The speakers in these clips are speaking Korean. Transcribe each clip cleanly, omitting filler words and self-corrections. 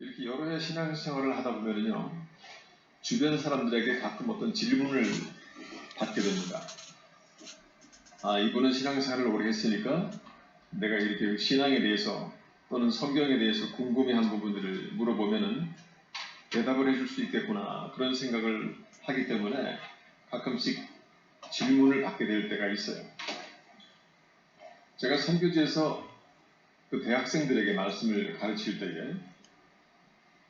이렇게 여러 해 신앙생활을 하다 보면요, 주변 사람들에게 가끔 어떤 질문을 받게 됩니다. 이분은 신앙생활을 오래 했으니까 내가 이렇게 신앙에 대해서 또는 성경에 대해서 궁금해한 부분들을 물어보면은 대답을 해줄 수 있겠구나, 그런 생각을 하기 때문에 가끔씩 질문을 받게 될 때가 있어요. 제가 선교지에서 그 대학생들에게 말씀을 가르칠 때에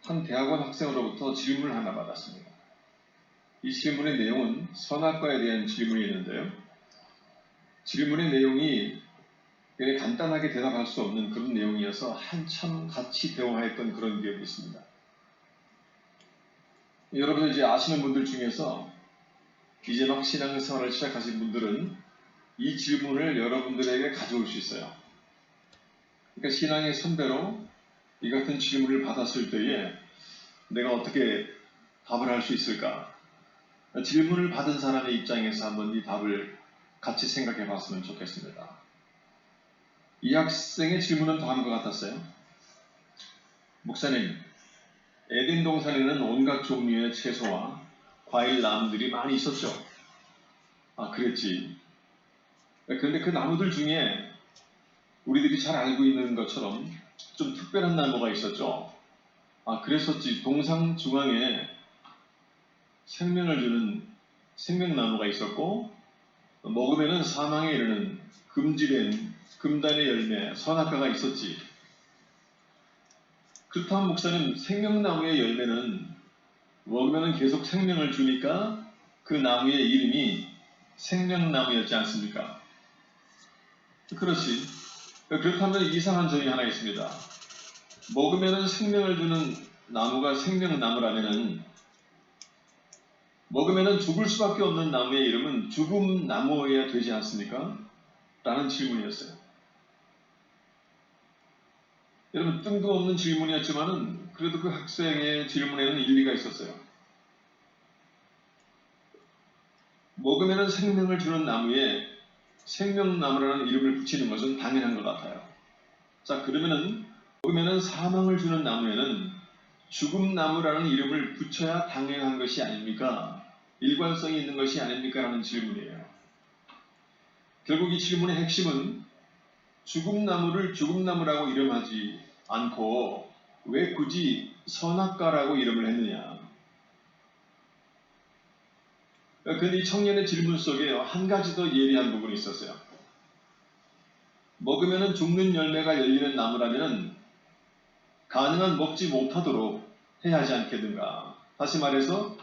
한 대학원 학생으로부터 질문을 하나 받았습니다. 이 질문의 내용은 선악과에 대한 질문이었는데요. 질문의 내용이 그냥 간단하게 대답할 수 없는 그런 내용이어서 한참 같이 대화했던 그런 기억이 있습니다. 여러분 이제 아시는 분들 중에서 이제 막 신앙생활을 시작하신 분들은 이 질문을 여러분들에게 가져올 수 있어요. 그러니까 신앙의 선배로 이 같은 질문을 받았을 때에 내가 어떻게 답을 할 수 있을까? 질문을 받은 사람의 입장에서 한번 이 답을 같이 생각해 봤으면 좋겠습니다. 이 학생의 질문은 다음과 같았어요. 목사님, 에덴 동산에는 온갖 종류의 채소와 과일 나무들이 많이 있었죠? 그랬지. 그런데 그 나무들 중에 우리들이 잘 알고 있는 것처럼 좀 특별한 나무가 있었죠? 그랬었지. 동상 중앙에 생명을 주는 생명나무가 있었고, 먹으면은 사망에 이르는 금지된 금단의 열매 선악과가 있었지. 그렇다면 목사님, 생명나무의 열매는 먹으면은 계속 생명을 주니까 그 나무의 이름이 생명나무였지 않습니까? 그렇지. 그렇다면 이상한 점이 하나 있습니다. 먹으면은 생명을 주는 나무가 생명나무라면은 먹으면은 죽을 수밖에 없는 나무의 이름은 죽음 나무여야 되지 않습니까? 라는 질문이었어요. 여러분, 뜬금없는 질문이었지만은 그래도 그 학생의 질문에는 일리가 있었어요. 먹으면은 생명을 주는 나무에 생명나무라는 이름을 붙이는 것은 당연한 것 같아요. 자, 그러면은 먹으면은 사망을 주는 나무에는 죽음나무라는 이름을 붙여야 당연한 것이 아닙니까? 일관성이 있는 것이 아닙니까? 라는 질문이에요. 결국 이 질문의 핵심은 죽음나무를 죽음나무라고 이름하지 않고 왜 굳이 선악과라고 이름을 했느냐. 그런데 이 청년의 질문 속에 한 가지 더 예리한 부분이 있었어요. 먹으면 죽는 열매가 열리는 나무라면 가능한 먹지 못하도록 해야 하지 않겠는가. 다시 말해서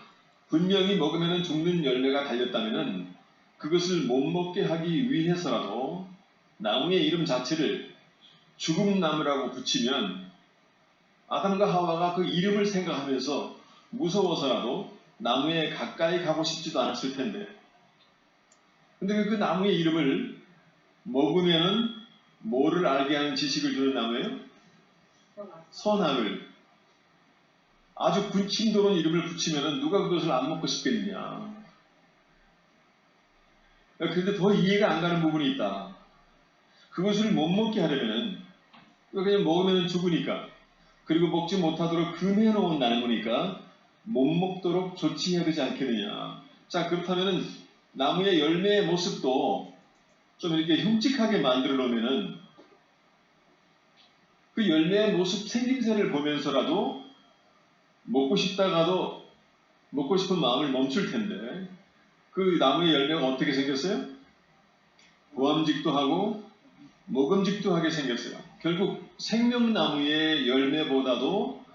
분명히 먹으면 죽는 열매가 달렸다면 그것을 못 먹게 하기 위해서라도 나무의 이름 자체를 죽음나무라고 붙이면 아담과 하와가 그 이름을 생각하면서 무서워서라도 나무에 가까이 가고 싶지도 않았을 텐데, 근데 그 나무의 이름을 먹으면은 뭐를 알게 하는 지식을 주는 나무예요? 선악을. 아주 군침도는 이름을 붙이면은 누가 그것을 안 먹고 싶겠느냐. 그런데 더 이해가 안 가는 부분이 있다. 그것을 못 먹게 하려면은 그냥 먹으면 죽으니까, 그리고 먹지 못하도록 금해놓은 나무니까 못 먹도록 조치해야 되지 않겠느냐. 자, 그렇다면은 나무의 열매의 모습도 좀 이렇게 흉측하게 만들어 놓으면은 그 열매의 모습 생김새를 보면서라도 먹고 싶다가도 먹고 싶은 마음을 멈출 텐데, 그 나무의 열매가 어떻게 생겼어요? 보암직도 하고 먹음직도 하게 생겼어요. 결국 생명나무의 열매보다도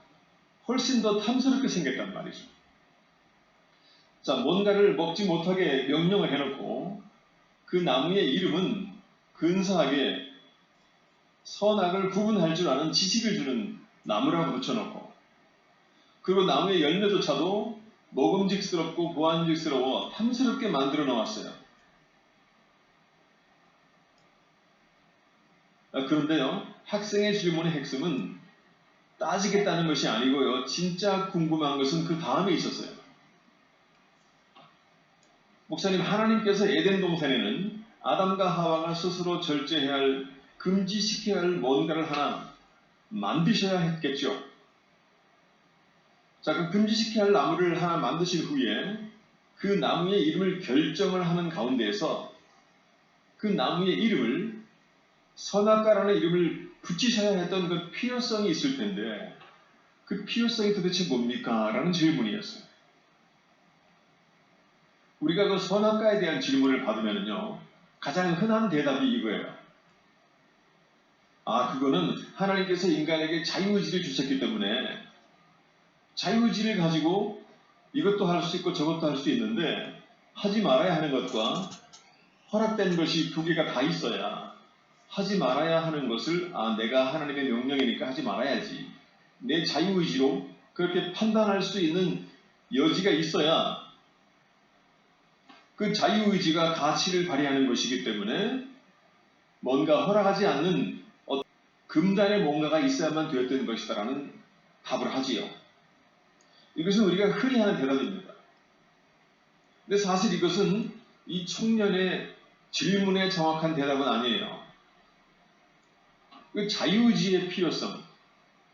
훨씬 더 탐스럽게 생겼단 말이죠. 자, 뭔가를 먹지 못하게 명령을 해놓고 그 나무의 이름은 근사하게 선악을 구분할 줄 아는 지식을 주는 나무라고 붙여놓고, 그리고 나무의 열매조차도 먹음직스럽고 보암직스러워 탐스럽게 만들어 놓았어요. 그런데요, 학생의 질문의 핵심은 따지겠다는 것이 아니고요, 진짜 궁금한 것은 그 다음에 있었어요. 목사님, 하나님께서 에덴 동산에는 아담과 하와가 스스로 절제해야 할, 금지시켜야 할 뭔가를 하나 만드셔야 했겠죠. 자, 그 금지시켜야 할 나무를 하나 만드신 후에 그 나무의 이름을 결정을 하는 가운데에서 그 나무의 이름을 선악과라는 이름을 붙이셔야 했던 그 필요성이 있을 텐데 그 필요성이 도대체 뭡니까? 라는 질문이었어요. 우리가 그 선악과에 대한 질문을 받으면요, 가장 흔한 대답이 이거예요. 아, 그거는 하나님께서 인간에게 자유의지를 주셨기 때문에 자유의지를 가지고 이것도 할 수 있고 저것도 할 수 있는데 하지 말아야 하는 것과 허락된 것이 두 개가 다 있어야 하지 말아야 하는 것을 내가 하나님의 명령이니까 하지 말아야지. 내 자유의지로 그렇게 판단할 수 있는 여지가 있어야 그 자유의지가 가치를 발휘하는 것이기 때문에 뭔가 허락하지 않는 금단의 뭔가가 있어야만 되었던 것이다라는 답을 하지요. 이것은 우리가 흔히 하는 대답입니다. 근데 사실 이것은 이 청년의 질문에 정확한 대답은 아니에요. 그 자유의지의 필요성,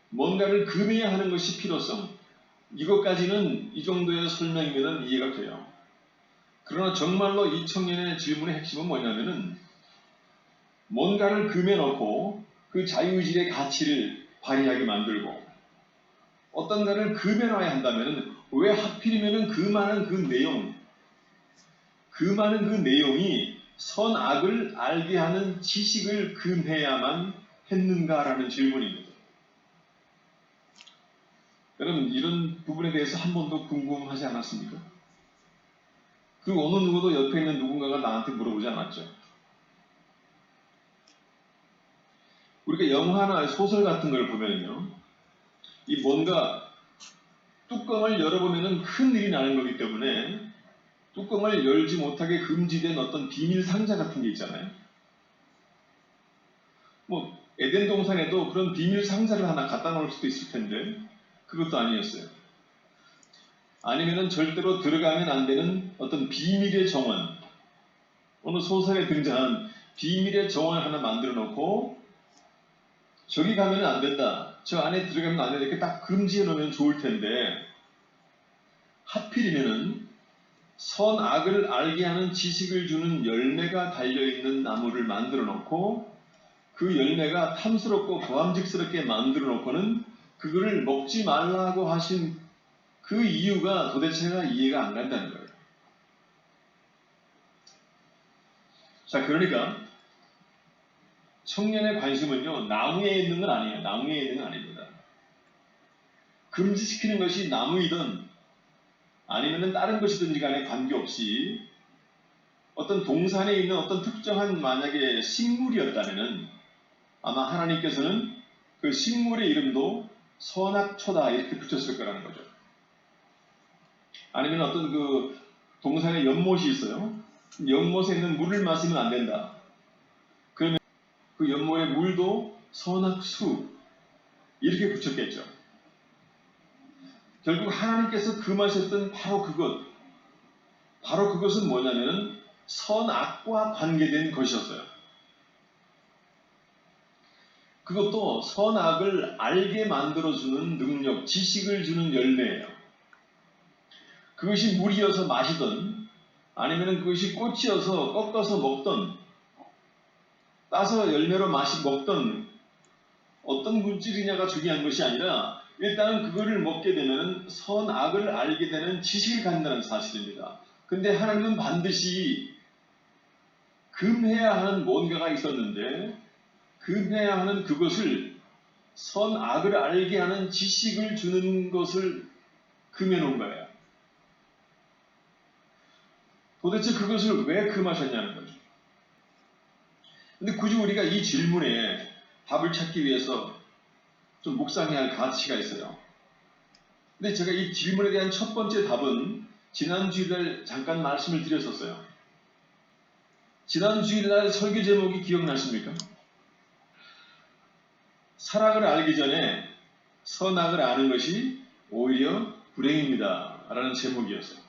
뭔가를 금해야 하는 것이 필요성, 이것까지는 이 정도의 설명이면 이해가 돼요. 그러나 정말로 이 청년의 질문의 핵심은 뭐냐면은 뭔가를 금해놓고 그 자유의지의 가치를 발휘하게 만들고 어떤가를 금해놔야 한다면은 왜 하필이면은 그 많은 그 내용이 선악을 알게 하는 지식을 금해야만 했는가라는 질문입니다. 여러분, 이런 부분에 대해서 한 번도 궁금하지 않았습니까? 그 어느 누구도 옆에 있는 누군가가 나한테 물어보지 않았죠. 우리가 영화나 소설 같은 걸 보면요, 이 뭔가 뚜껑을 열어보면 큰 일이 나는 거기 때문에 뚜껑을 열지 못하게 금지된 어떤 비밀 상자 같은 게 있잖아요. 뭐 에덴 동산에도 그런 비밀 상자를 하나 갖다 놓을 수도 있을 텐데 그것도 아니었어요. 아니면은 절대로 들어가면 안 되는 어떤 비밀의 정원, 어느 소설에 등장한 비밀의 정원을 하나 만들어 놓고 저기 가면 안 된다, 저 안에 들어가면 안 된다 이렇게 딱 금지해 놓으면 좋을 텐데 하필이면은 선악을 알게 하는 지식을 주는 열매가 달려있는 나무를 만들어 놓고 그 열매가 탐스럽고 고함직스럽게 만들어 놓고는 그거를 먹지 말라고 하신 그 이유가 도대체가 이해가 안 간다는 거예요. 자, 그러니까 청년의 관심은요, 나무에 있는 건 아니에요. 나무에 있는 건 아닙니다. 금지시키는 것이 나무이든 아니면 다른 것이든지 간에 관계없이 어떤 동산에 있는 어떤 특정한 만약에 식물이었다면은 아마 하나님께서는 그 식물의 이름도 선악초다 이렇게 붙였을 거라는 거죠. 아니면 어떤 그 동산에 연못이 있어요. 연못에 있는 물을 마시면 안 된다. 그러면 그 연못의 물도 선악수 이렇게 붙였겠죠. 결국 하나님께서 금하셨던 바로 그것은 뭐냐면 선악과 관계된 것이었어요. 그것도 선악을 알게 만들어주는 능력, 지식을 주는 열매예요. 그것이 물이어서 마시던 아니면 그것이 꽃이어서 꺾어서 먹던 따서 열매로 먹던 어떤 물질이냐가 중요한 것이 아니라 일단은 그거를 먹게 되면 선악을 알게 되는 지식을 갖는다는 사실입니다. 근데 하나님은 반드시 금해야 하는 뭔가가 있었는데 금해야 하는 그것을 선악을 알게 하는 지식을 주는 것을 금해놓은 거예요. 도대체 그것을 왜 금하셨냐는 거죠. 근데 굳이 우리가 이 질문에 답을 찾기 위해서 좀 묵상해야 할 가치가 있어요. 근데 제가 이 질문에 대한 첫 번째 답은 지난 주일날 잠깐 말씀을 드렸었어요. 지난 주일날 설교 제목이 기억나십니까? 사랑을 알기 전에 선악을 아는 것이 오히려 불행입니다 라는 제목이었어요.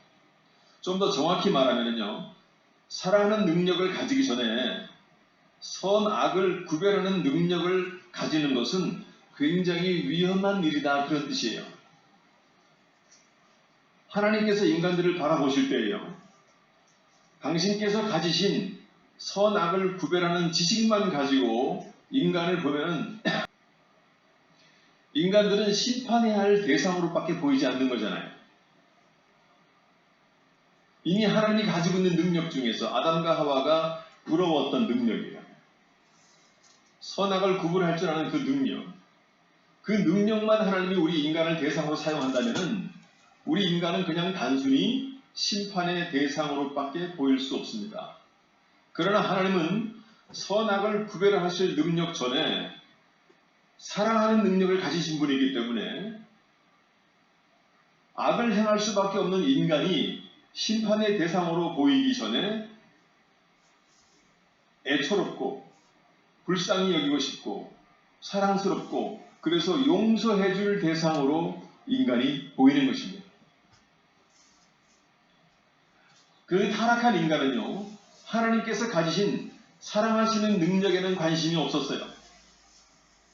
좀 더 정확히 말하면요, 사랑하는 능력을 가지기 전에 선악을 구별하는 능력을 가지는 것은 굉장히 위험한 일이다 그런 뜻이에요. 하나님께서 인간들을 바라보실 때에요, 당신께서 가지신 선악을 구별하는 지식만 가지고 인간을 보면은 인간들은 심판해야 할 대상으로밖에 보이지 않는 거잖아요. 이미 하나님이 가지고 있는 능력 중에서 아담과 하와가 부러웠던 능력이에요. 선악을 구분할 줄 아는 그 능력. 그 능력만 하나님이 우리 인간을 대상으로 사용한다면은 우리 인간은 그냥 단순히 심판의 대상으로밖에 보일 수 없습니다. 그러나 하나님은 선악을 구별하실 능력 전에 사랑하는 능력을 가지신 분이기 때문에 악을 행할 수밖에 없는 인간이 심판의 대상으로 보이기 전에 애처롭고 불쌍히 여기고 싶고 사랑스럽고 그래서 용서해 줄 대상으로 인간이 보이는 것입니다. 그 타락한 인간은요, 하나님께서 가지신 사랑하시는 능력에는 관심이 없었어요.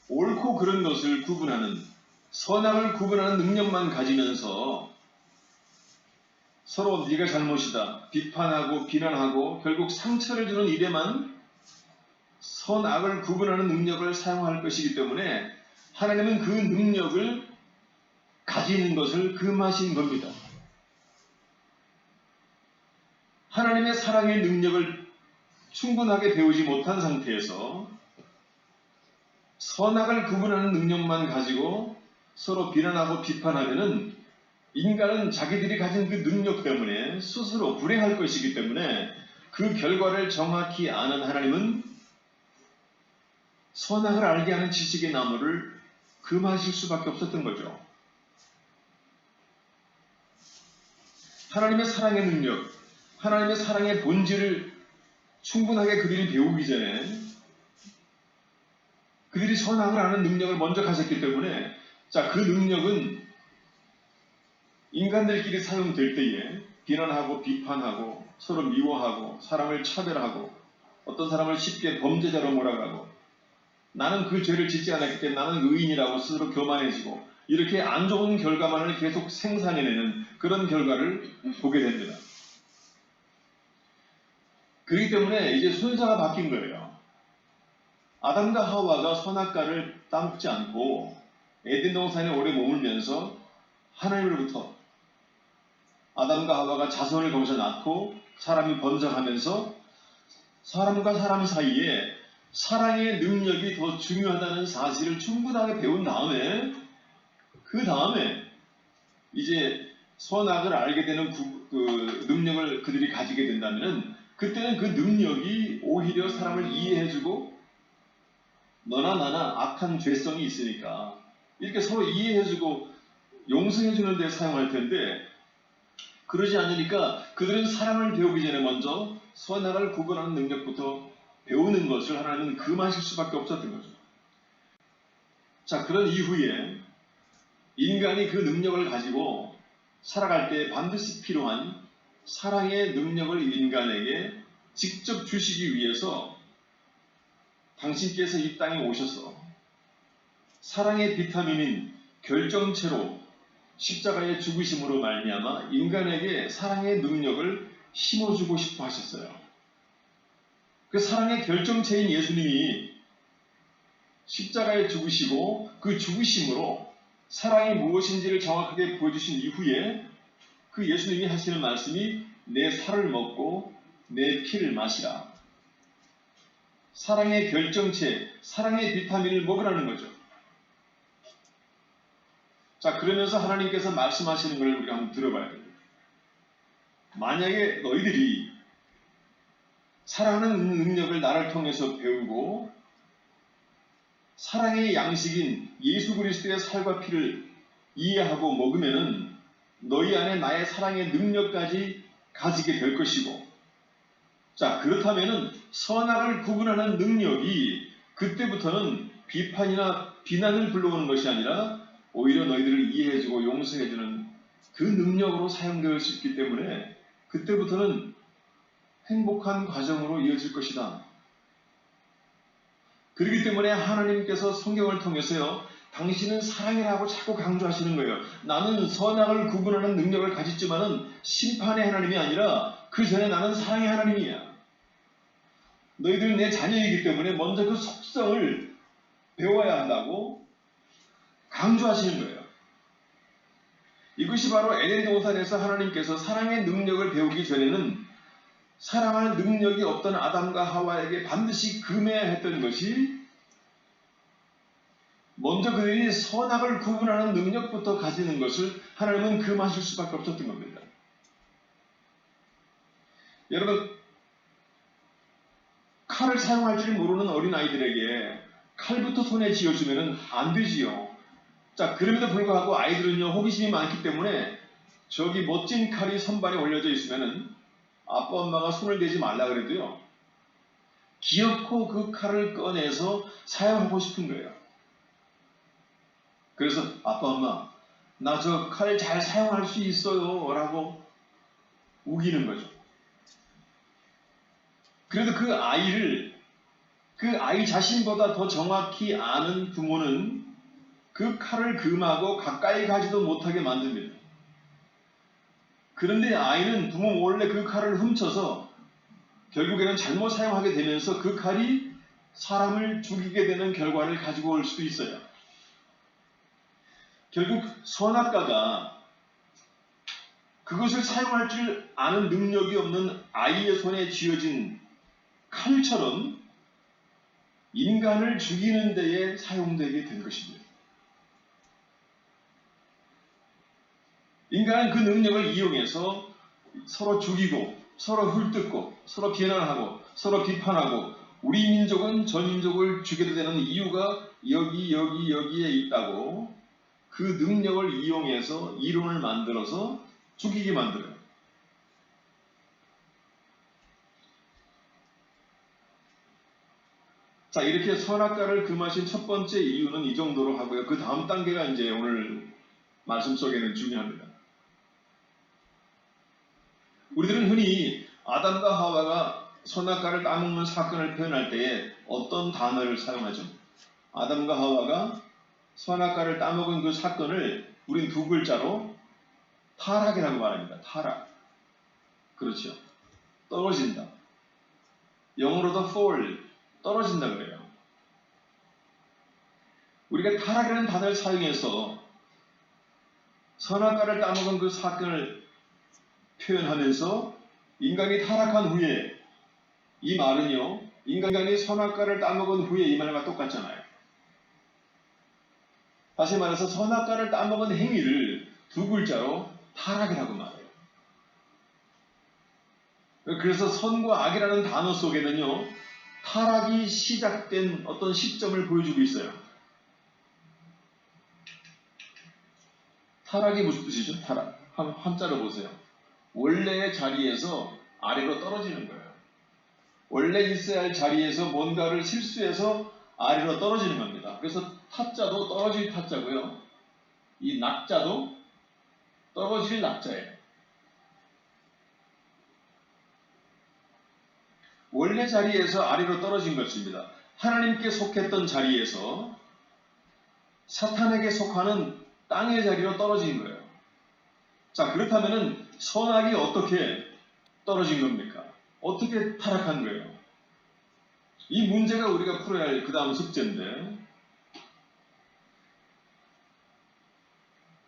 옳고 그른 것을 구분하는, 선악을 구분하는 능력만 가지면서 서로 네가 잘못이다, 비판하고 비난하고 결국 상처를 주는 일에만 선악을 구분하는 능력을 사용할 것이기 때문에 하나님은 그 능력을 가지는 것을 금하신 겁니다. 하나님의 사랑의 능력을 충분하게 배우지 못한 상태에서 선악을 구분하는 능력만 가지고 서로 비난하고 비판하면은 인간은 자기들이 가진 그 능력 때문에 스스로 불행할 것이기 때문에 그 결과를 정확히 아는 하나님은 선악을 알게 하는 지식의 나무를 금하실 수밖에 없었던 거죠. 하나님의 사랑의 능력, 하나님의 사랑의 본질을 충분하게 그들이 배우기 전에 그들이 선악을 아는 능력을 먼저 가졌기 때문에 그 능력은 인간들끼리 사용될 때에 비난하고 비판하고 서로 미워하고 사람을 차별하고 어떤 사람을 쉽게 범죄자로 몰아가고 나는 그 죄를 짓지 않았기 때문에 나는 의인이라고 스스로 교만해지고 이렇게 안 좋은 결과만을 계속 생산해내는 그런 결과를 보게 됩니다. 그렇기 때문에 이제 순서가 바뀐 거예요. 아담과 하와가 선악과를 따먹지 않고 에덴 동산에 오래 머물면서 하나님으로부터 아담과 하와가 자손을 거기서 낳고 사람이 번성하면서 사람과 사람 사이에 사랑의 능력이 더 중요하다는 사실을 충분하게 배운 다음에 그 다음에 이제 선악을 알게 되는 그 능력을 그들이 가지게 된다면 그때는 그 능력이 오히려 사람을 이해해주고 너나 나나 악한 죄성이 있으니까 이렇게 서로 이해해주고 용서해주는 데 사용할 텐데 그러지 않으니까 그들은 사랑을 배우기 전에 먼저 선악을 구분하는 능력부터 배우는 것을 하나님은 금하실 수밖에 없었던 거죠. 그런 이후에 인간이 그 능력을 가지고 살아갈 때 반드시 필요한 사랑의 능력을 인간에게 직접 주시기 위해서 당신께서 이 땅에 오셔서 사랑의 비타민인 결정체로 십자가의 죽으심으로 말미암아 인간에게 사랑의 능력을 심어주고 싶어 하셨어요. 그 사랑의 결정체인 예수님이 십자가에 죽으시고 그 죽으심으로 사랑이 무엇인지를 정확하게 보여주신 이후에 그 예수님이 하시는 말씀이 내 살을 먹고 내 피를 마시라. 사랑의 결정체, 사랑의 비타민을 먹으라는 거죠. 그러면서 하나님께서 말씀하시는 걸 우리가 한번 들어봐야 됩니다. 만약에 너희들이 사랑하는 능력을 나를 통해서 배우고 사랑의 양식인 예수 그리스도의 살과 피를 이해하고 먹으면은 너희 안에 나의 사랑의 능력까지 가지게 될 것이고 그렇다면은 선악을 구분하는 능력이 그때부터는 비판이나 비난을 불러오는 것이 아니라 오히려 너희들을 이해해주고 용서해주는 그 능력으로 사용될 수 있기 때문에 그때부터는 행복한 과정으로 이어질 것이다. 그렇기 때문에 하나님께서 성경을 통해서요, 당신은 사랑이라고 자꾸 강조하시는 거예요. 나는 선악을 구분하는 능력을 가졌지만은 심판의 하나님이 아니라 그 전에 나는 사랑의 하나님이야. 너희들은 내 자녀이기 때문에 먼저 그 속성을 배워야 한다고 강조하시는 거예요. 이것이 바로 에덴 동산에서 하나님께서 사랑의 능력을 배우기 전에는 사랑할 능력이 없던 아담과 하와에게 반드시 금해야 했던 것이 먼저 그들이 선악을 구분하는 능력부터 가지는 것을 하나님은 금하실 수밖에 없었던 겁니다. 여러분, 칼을 사용할 줄 모르는 어린아이들에게 칼부터 손에 쥐어주면 안 되지요. 자, 그럼에도 불구하고 아이들은요, 호기심이 많기 때문에 저기 멋진 칼이 선반에 올려져 있으면은 아빠 엄마가 손을 대지 말라 그래도요, 기어코 그 칼을 꺼내서 사용하고 싶은 거예요. 그래서 아빠 엄마, 나 저 칼 잘 사용할 수 있어요 라고 우기는 거죠. 그래도 그 아이 자신보다 더 정확히 아는 부모는 그 칼을 금하고 가까이 가지도 못하게 만듭니다. 그런데 아이는 부모 몰래 그 칼을 훔쳐서 결국에는 잘못 사용하게 되면서 그 칼이 사람을 죽이게 되는 결과를 가지고 올 수도 있어요. 결국 선악과가 그것을 사용할 줄 아는 능력이 없는 아이의 손에 쥐어진 칼처럼 인간을 죽이는 데에 사용되게 된 것입니다. 인간은 그 능력을 이용해서 서로 죽이고 서로 hul뜯고 서로 비난하고 서로 비판하고 우리 민족은 저 민족을 죽여도 되는 이유가 여기에 있다고 그 능력을 이용해서 이론을 만들어서 죽이게 만들어요. 자, 이렇게 선악과를 금하신 첫 번째 이유는 이 정도로 하고요. 그 다음 단계가 이제 오늘 말씀 속에는 중요합니다. 우리들은 흔히 아담과 하와가 선악과를 따먹는 사건을 표현할 때에 어떤 단어를 사용하죠? 아담과 하와가 선악과를 따먹은 그 사건을 우린 두 글자로 타락이라고 말합니다. 타락. 그렇죠. 떨어진다. 영어로도 fall, 떨어진다 그래요. 우리가 타락이라는 단어를 사용해서 선악과를 따먹은 그 사건을 표현하면서 인간이 타락한 후에 이 말은요, 인간이 선악과를 따먹은 후에 이 말과 똑같잖아요. 다시 말해서 선악과를 따먹은 행위를 두 글자로 타락이라고 말해요. 그래서 선과 악이라는 단어 속에는요, 타락이 시작된 어떤 시점을 보여주고 있어요. 타락이 무슨 뜻이죠? 타락. 한자로 보세요. 원래의 자리에서 아래로 떨어지는 거예요. 원래 있어야 할 자리에서 뭔가를 실수해서 아래로 떨어지는 겁니다. 그래서 타자도 떨어질 타자고요. 이 낙자도 떨어질 낙자예요. 원래 자리에서 아래로 떨어진 것입니다. 하나님께 속했던 자리에서 사탄에게 속하는 땅의 자리로 떨어진 거예요. 자, 그렇다면 선악이 어떻게 떨어진 겁니까? 어떻게 타락한 거예요? 이 문제가 우리가 풀어야 할 그 다음 숙제인데,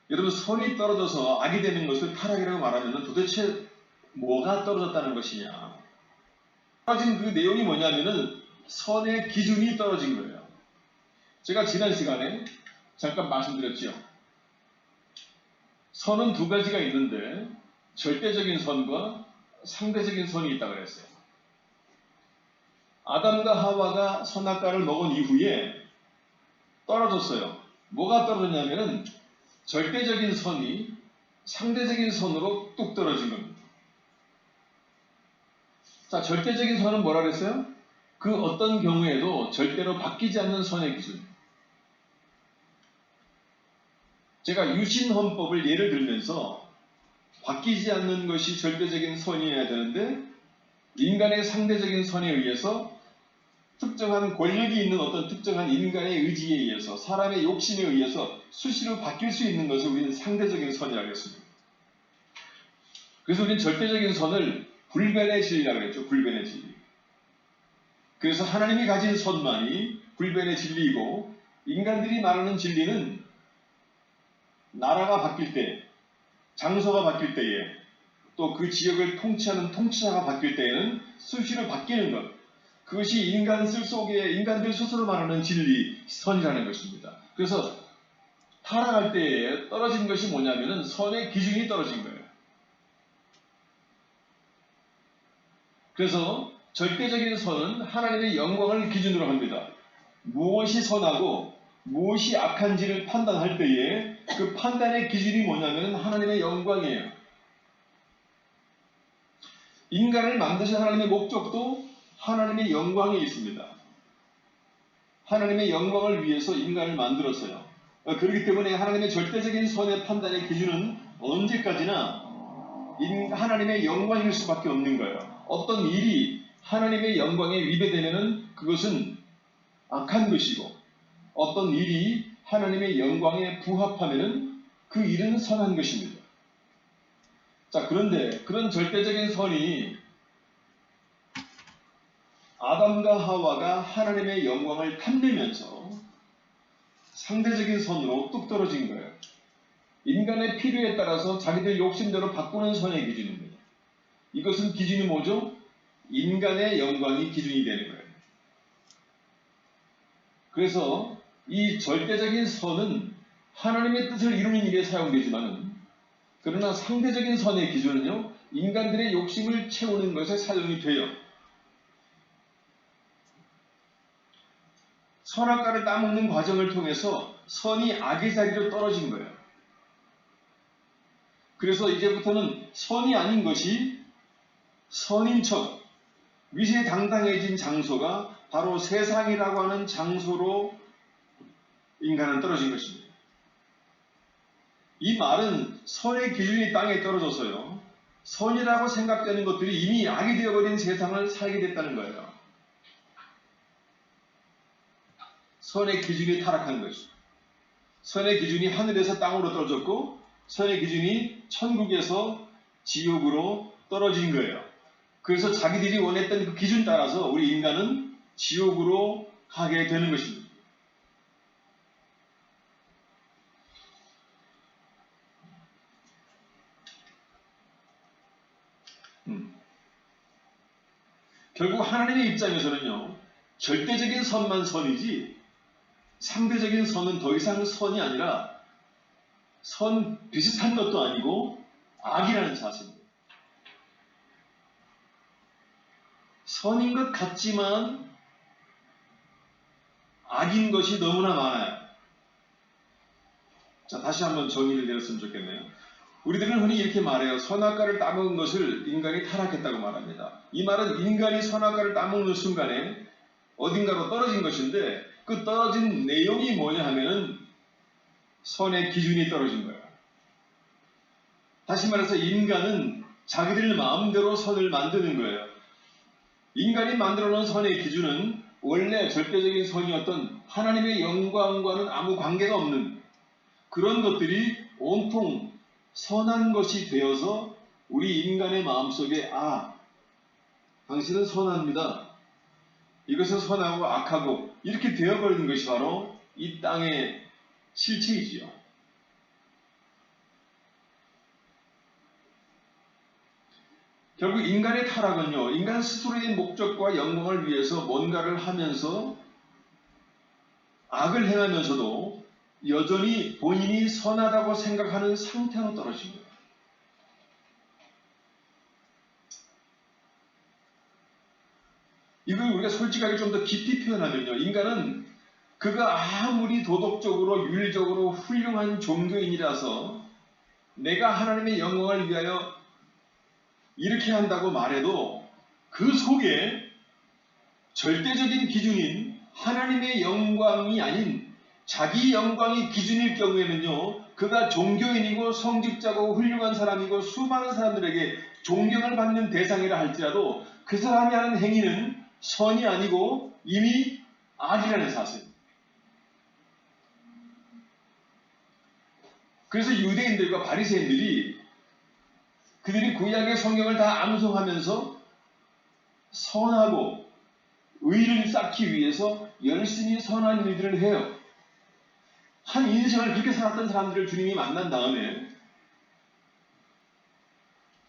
여러분, 선이 떨어져서 악이 되는 것을 타락이라고 말하면 도대체 뭐가 떨어졌다는 것이냐? 떨어진 그 내용이 뭐냐면은 선의 기준이 떨어진 거예요. 제가 지난 시간에 잠깐 말씀드렸죠. 선은 두 가지가 있는데 절대적인 선과 상대적인 선이 있다고 그랬어요. 아담과 하와가 선악과를 먹은 이후에 떨어졌어요. 뭐가 떨어졌냐면은 절대적인 선이 상대적인 선으로 뚝 떨어진 겁니다. 자, 절대적인 선은 뭐라 그랬어요? 그 어떤 경우에도 절대로 바뀌지 않는 선의 기준. 제가 유신헌법을 예를 들면서 바뀌지 않는 것이 절대적인 선이어야 되는데 인간의 상대적인 선에 의해서 특정한 권력이 있는 어떤 특정한 인간의 의지에 의해서, 사람의 욕심에 의해서 수시로 바뀔 수 있는 것을 우리는 상대적인 선이라고 했습니다. 그래서 우리는 절대적인 선을 불변의 진리라고 했죠. 불변의 진리. 그래서 하나님이 가진 선만이 불변의 진리이고, 인간들이 말하는 진리는 나라가 바뀔 때, 장소가 바뀔 때에, 또 그 지역을 통치하는 통치자가 바뀔 때에는 수시로 바뀌는 것, 그것이 인간들 스스로 말하는 진리, 선이라는 것입니다. 그래서 타락할 때에 떨어진 것이 뭐냐면은 선의 기준이 떨어진 거예요. 그래서 절대적인 선은 하나님의 영광을 기준으로 합니다. 무엇이 선하고 무엇이 악한지를 판단할 때에 그 판단의 기준이 뭐냐면 하나님의 영광이에요. 인간을 만드신 하나님의 목적도 하나님의 영광에 있습니다. 하나님의 영광을 위해서 인간을 만들었어요. 그렇기 때문에 하나님의 절대적인 선의 판단의 기준은 언제까지나 하나님의 영광일 수밖에 없는 거예요. 어떤 일이 하나님의 영광에 위배되면 그것은 악한 것이고, 어떤 일이 하나님의 영광에 부합하면 그 일은 선한 것입니다. 자, 그런데 그런 절대적인 선이 아담과 하와가 하나님의 영광을 탐내면서 상대적인 선으로 뚝 떨어진 거예요. 인간의 필요에 따라서 자기들 욕심대로 바꾸는 선의 기준입니다. 이것은 기준이 뭐죠? 인간의 영광이 기준이 되는 거예요. 그래서 이 절대적인 선은 하나님의 뜻을 이루는 일에 사용되지만, 그러나 상대적인 선의 기준은요, 인간들의 욕심을 채우는 것에 사용이 돼요. 선악과를 따먹는 과정을 통해서 선이 악의 자리로 떨어진 거예요. 그래서 이제부터는 선이 아닌 것이 선인 척 위세당당해진 장소가 바로 세상이라고 하는 장소로 인간은 떨어진 것입니다. 이 말은 선의 기준이 땅에 떨어져서요, 선이라고 생각되는 것들이 이미 악이 되어버린 세상을 살게 됐다는 거예요. 선의 기준이 타락한 것이죠. 선의 기준이 하늘에서 땅으로 떨어졌고, 선의 기준이 천국에서 지옥으로 떨어진 거예요. 그래서 자기들이 원했던 그 기준 따라서 우리 인간은 지옥으로 가게 되는 것입니다. 결국 하나님의 입장에서는요, 절대적인 선만 선이지 상대적인 선은 더 이상 선이 아니라 선 비슷한 것도 아니고 악이라는 자세입니다. 선인 것 같지만 악인 것이 너무나 많아요. 자, 다시 한번 정의를 내렸으면 좋겠네요. 우리들은 흔히 이렇게 말해요. 선악과를 따먹은 것을 인간이 타락했다고 말합니다. 이 말은 인간이 선악과를 따먹는 순간에 어딘가로 떨어진 것인데, 그 떨어진 내용이 뭐냐 하면은 선의 기준이 떨어진 거예요. 다시 말해서 인간은 자기들 마음대로 선을 만드는 거예요. 인간이 만들어 놓은 선의 기준은 원래 절대적인 선이었던 하나님의 영광과는 아무 관계가 없는 그런 것들이 온통 선한 것이 되어서 우리 인간의 마음속에, 당신은 선합니다, 이것은 선하고 악하고 이렇게 되어버리는 것이 바로 이 땅의 실체이지요. 결국 인간의 타락은요, 인간 스스로의 목적과 영광을 위해서 뭔가를 하면서 악을 행하면서도 여전히 본인이 선하다고 생각하는 상태로 떨어진 거예요. 이걸 우리가 솔직하게 좀 더 깊이 표현하면요, 인간은 그가 아무리 도덕적으로 윤리적으로 훌륭한 종교인이라서 내가 하나님의 영광을 위하여 이렇게 한다고 말해도 그 속에 절대적인 기준인 하나님의 영광이 아닌 자기 영광이 기준일 경우에는요, 그가 종교인이고 성직자고 훌륭한 사람이고 수많은 사람들에게 존경을 받는 대상이라 할지라도 그 사람이 하는 행위는 선이 아니고 이미 악이라는 사실. 그래서 유대인들과 바리새인들이 그들이 구약의 성경을 다 암송하면서 선하고 의를 쌓기 위해서 열심히 선한 일들을 해요. 한 인생을 그렇게 살았던 사람들을 주님이 만난 다음에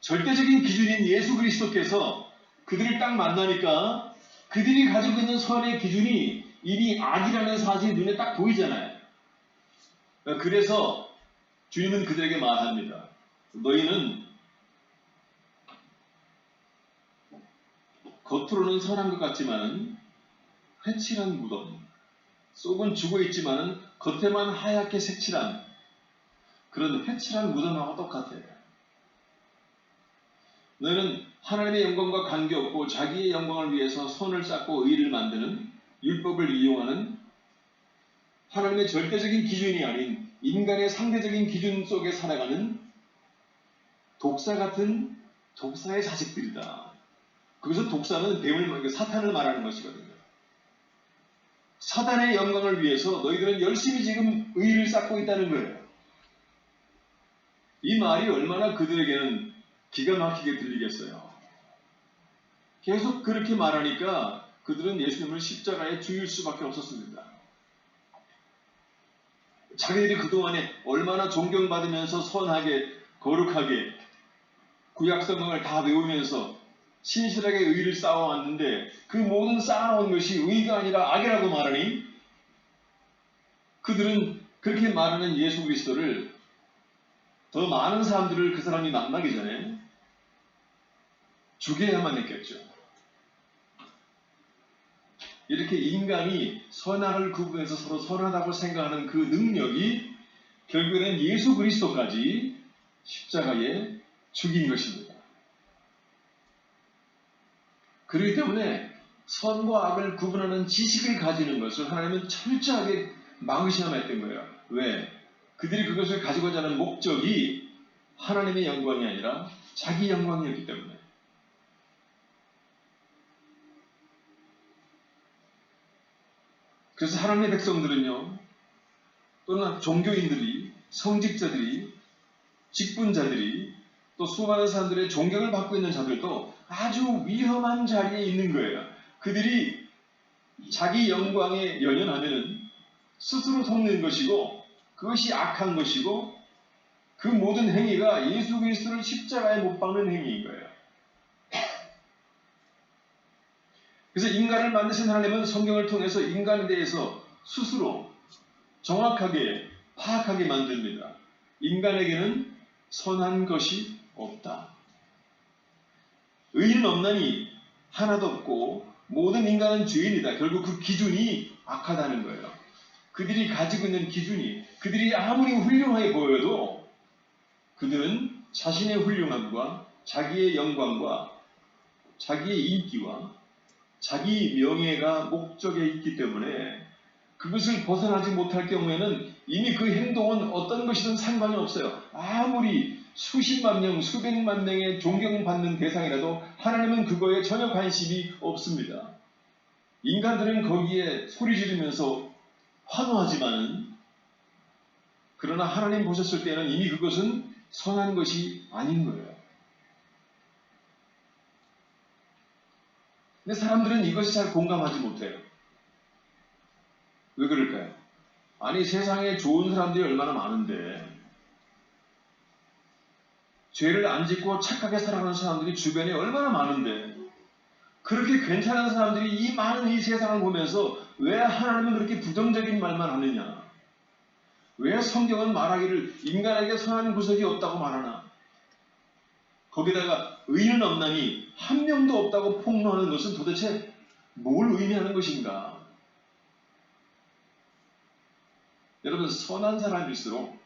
절대적인 기준인 예수 그리스도께서 그들을 딱 만나니까 그들이 가지고 있는 선의 기준이 이미 악이라는 사실이 눈에 딱 보이잖아요. 그래서 주님은 그들에게 말합니다. 너희는 겉으로는 선한 것 같지만 회칠한 무덤, 속은 죽어있지만 겉에만 하얗게 색칠한 그런 회칠한 무덤하고 똑같아요. 너희는 하나님의 영광과 관계없고 자기의 영광을 위해서 선을 쌓고 의를 만드는 율법을 이용하는 하나님의 절대적인 기준이 아닌 인간의 상대적인 기준 속에 살아가는 독사 같은 독사의 자식들이다. 거기서 독사는 사탄을 말하는 것이거든요. 사단의 영광을 위해서 너희들은 열심히 지금 의를 쌓고 있다는 거예요. 이 말이 얼마나 그들에게는 기가 막히게 들리겠어요. 계속 그렇게 말하니까 그들은 예수님을 십자가에 죽일 수밖에 없었습니다. 자기들이 그동안에 얼마나 존경받으면서 선하게 거룩하게 구약성경을 다 외우면서 신실하게 의를 쌓아왔는데 그 모든 쌓아온 것이 의가 아니라 악이라고 말하니 그들은 그렇게 말하는 예수 그리스도를 더 많은 사람들을 그 사람이 만나기 전에 죽여야만 했겠죠. 이렇게 인간이 선악을 구분해서 서로 선하다고 생각하는 그 능력이 결국에는 예수 그리스도까지 십자가에 죽인 것입니다. 그렇기 때문에 선과 악을 구분하는 지식을 가지는 것을 하나님은 철저하게 막으셔야 했던 거예요. 왜? 그들이 그것을 가지고자 하는 목적이 하나님의 영광이 아니라 자기 영광이었기 때문에. 그래서 하나님의 백성들은요, 또는 종교인들이, 성직자들이, 직분자들이, 또 수많은 사람들의 존경을 받고 있는 자들도 아주 위험한 자리에 있는 거예요. 그들이 자기 영광에 연연하면은 스스로 속는 것이고 그것이 악한 것이고 그 모든 행위가 예수 그리스도를 십자가에 못 박는 행위인 거예요. 그래서 인간을 만드신 하나님은 성경을 통해서 인간에 대해서 스스로 정확하게 파악하게 만듭니다. 인간에게는 선한 것이 없다. 의는 없나니 하나도 없고 모든 인간은 죄인이다. 결국 그 기준이 악하다는 거예요. 그들이 가지고 있는 기준이 그들이 아무리 훌륭해 보여도 그들은 자신의 훌륭함과 자기의 영광과 자기의 인기와 자기 명예가 목적에 있기 때문에 그것을 벗어나지 못할 경우에는 이미 그 행동은 어떤 것이든 상관이 없어요. 아무리 수십만 명, 수백만 명의 존경받는 대상이라도 하나님은 그거에 전혀 관심이 없습니다. 인간들은 거기에 소리 지르면서 환호하지만은 그러나 하나님 보셨을 때는 이미 그것은 선한 것이 아닌 거예요. 근데 사람들은 이것이 잘 공감하지 못해요. 왜 그럴까요? 아니 세상에 좋은 사람들이 얼마나 많은데 죄를 안 짓고 착하게 살아가는 사람들이 주변에 얼마나 많은데 그렇게 괜찮은 사람들이 이 많은 이 세상을 보면서 왜 하나님은 그렇게 부정적인 말만 하느냐? 왜 성경은 말하기를 인간에게 선한 구석이 없다고 말하나? 거기다가 의는 없나니 한 명도 없다고 폭로하는 것은 도대체 뭘 의미하는 것인가? 여러분 선한 사람일수록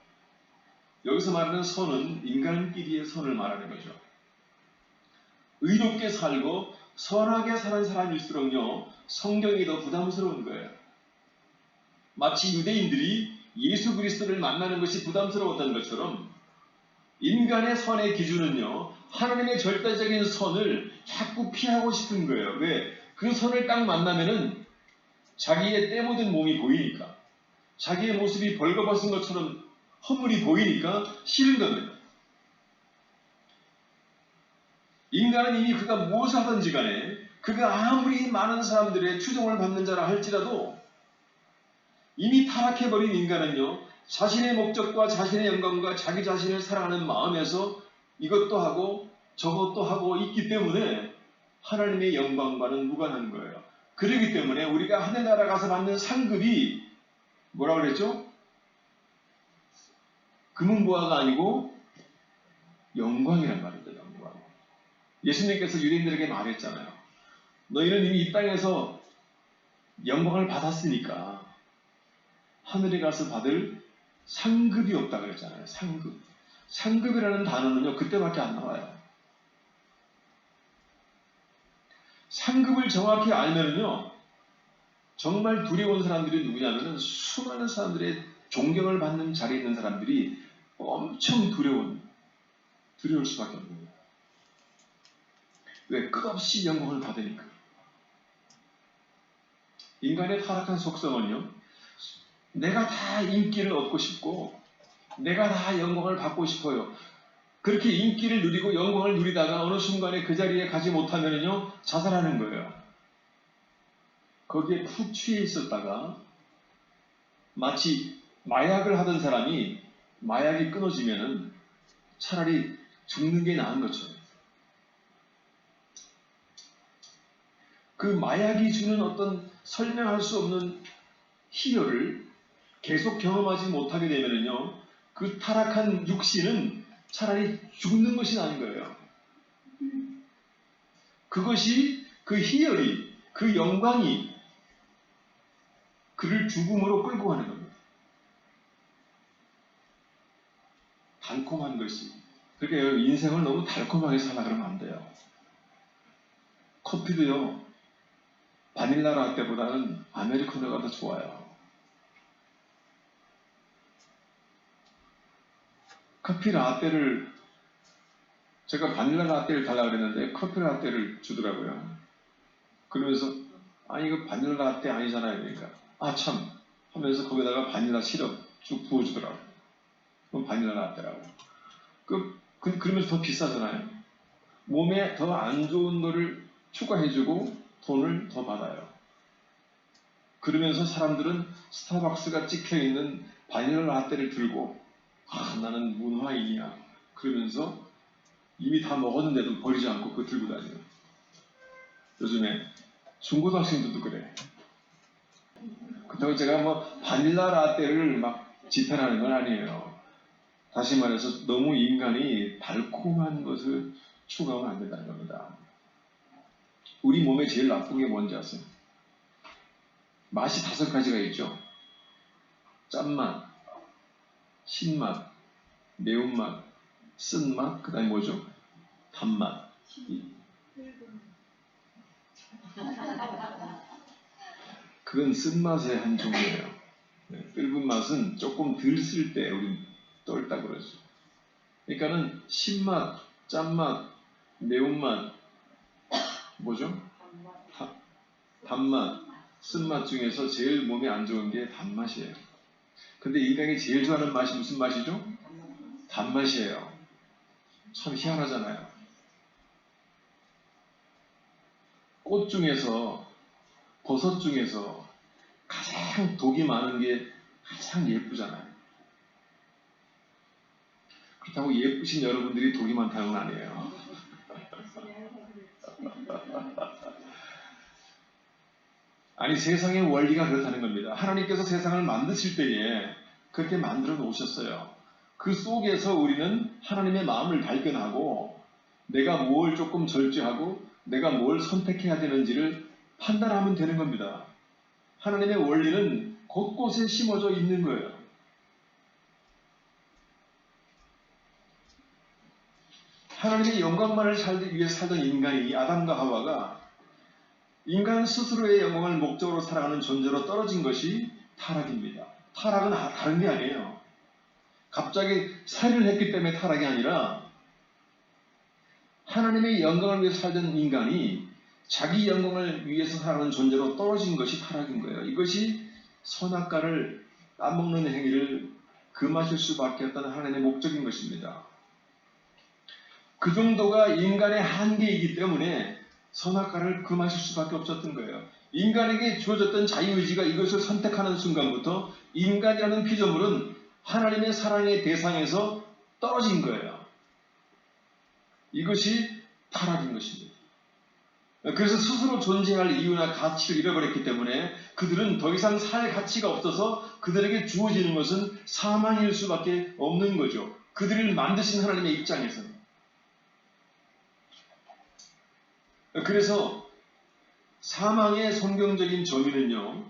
여기서 말하는 선은 인간끼리의 선을 말하는 거죠. 의롭게 살고 선하게 사는 사람일수록요 성경이 더 부담스러운 거예요. 마치 유대인들이 예수 그리스도를 만나는 것이 부담스러웠던 것처럼 인간의 선의 기준은요 하나님의 절대적인 선을 자꾸 피하고 싶은 거예요. 왜? 그 선을 딱 만나면은 자기의 때 묻은 몸이 보이니까, 자기의 모습이 벌거벗은 것처럼 허물이 보이니까 싫은 겁니다. 인간은 이미 그가 무엇을 하든지 간에 그가 아무리 많은 사람들의 추종을 받는 자라 할지라도 이미 타락해버린 인간은요, 자신의 목적과 자신의 영광과 자기 자신을 사랑하는 마음에서 이것도 하고 저것도 하고 있기 때문에 하나님의 영광과는 무관한 거예요. 그렇기 때문에 우리가 하늘나라 가서 받는 상급이 뭐라고 그랬죠? 금은보화가 아니고 영광이란 말입니다. 영광. 예수님께서 유대인들에게 말했잖아요. 너희는 이미 이 땅에서 영광을 받았으니까 하늘에 가서 받을 상급이 없다 그랬잖아요. 상급. 상급이라는 단어는요, 그때밖에 안 나와요. 상급을 정확히 알면은요, 정말 두려운 사람들이 누구냐면은 수많은 사람들의 존경을 받는 자리에 있는 사람들이 엄청 두려울 수밖에 없는 거예요. 왜? 끝없이 영광을 받으니까. 인간의 타락한 속성은요, 내가 다 인기를 얻고 싶고 내가 다 영광을 받고 싶어요. 그렇게 인기를 누리고 영광을 누리다가 어느 순간에 그 자리에 가지 못하면요, 자살하는 거예요. 거기에 푹 취해 있었다가 마치 마약을 하던 사람이 마약이 끊어지면은 차라리 죽는 게 나은 것처럼, 그 마약이 주는 어떤 설명할 수 없는 희열을 계속 경험하지 못하게 되면은요, 그 타락한 육신은 차라리 죽는 것이 나은 거예요. 그것이, 그 희열이, 그 영광이 그를 죽음으로 끌고 가는 겁니다. 달콤한 것이. 그러니까 인생을 너무 달콤하게 살아 그러면 안 돼요. 커피도요, 바닐라 라떼보다는 아메리카노가 더 좋아요. 커피 라떼를, 제가 바닐라 라떼를 달라고 그랬는데 커피 라떼를 주더라고요. 그러면서 아니 이거 바닐라 라떼 아니잖아요. 그러니까 아 참 하면서 거기다가 바닐라 시럽 쭉 부어주더라고요. 그럼 바닐라 라떼라고. 그러면서 더 비싸잖아요. 몸에 더 안 좋은 거를 추가해주고 돈을 더 받아요. 그러면서 사람들은 스타벅스가 찍혀있는 바닐라 라떼를 들고 아 나는 문화인이야 그러면서 이미 다 먹었는데도 버리지 않고 그거 들고 다녀요. 요즘에 중고등학생들도 그래. 그렇다고 제가 뭐 바닐라 라떼를 막 지탄하는 건 아니에요. 다시 말해서 너무 인간이 달콤한 것을 추구하면 안 된다는 겁니다. 우리 몸에 제일 나쁜 게 뭔지 아세요? 맛이 5가지가 있죠. 짠맛, 신맛, 매운맛, 쓴맛, 그 다음에 뭐죠? 단맛. 그건 쓴맛의 한 종류예요. 끓은 맛은 조금 덜 쓸 때 우리 떨다 그러죠. 그러니까는 신맛, 짠맛, 매운맛, 뭐죠? 단맛, 쓴맛 중에서 제일 몸에 안 좋은 게 단맛이에요. 근데 인간이 제일 좋아하는 맛이 무슨 맛이죠? 단맛이에요. 참 희한하잖아요. 꽃 중에서, 버섯 중에서 가장 독이 많은 게 가장 예쁘잖아요. 그렇다고 예쁘신 여러분들이 독이 많다는 건 아니에요. 아니 세상의 원리가 그렇다는 겁니다. 하나님께서 세상을 만드실 때에 그렇게 만들어 놓으셨어요. 그 속에서 우리는 하나님의 마음을 발견하고 내가 뭘 조금 절제하고 내가 뭘 선택해야 되는지를 판단하면 되는 겁니다. 하나님의 원리는 곳곳에 심어져 있는 거예요. 하나님의 영광만을 살기 위해 살던 인간이 아담과 하와가 인간 스스로의 영광을 목적으로 살아가는 존재로 떨어진 것이 타락입니다. 타락은 다른 게 아니에요. 갑자기 살인을 했기 때문에 타락이 아니라 하나님의 영광을 위해 살던 인간이 자기 영광을 위해서 살아가는 존재로 떨어진 것이 타락인 거예요. 이것이 선악과를 따먹는 행위를 금하실 수밖에 없다는 하나님의 목적인 것입니다. 그 정도가 인간의 한계이기 때문에 선악과를 금하실 수밖에 없었던 거예요. 인간에게 주어졌던 자유의지가 이것을 선택하는 순간부터 인간이라는 피조물은 하나님의 사랑의 대상에서 떨어진 거예요. 이것이 타락인 것입니다. 그래서 스스로 존재할 이유나 가치를 잃어버렸기 때문에 그들은 더 이상 살 가치가 없어서 그들에게 주어지는 것은 사망일 수밖에 없는 거죠. 그들을 만드신 하나님의 입장에서는. 그래서 사망의 성경적인 정의는요,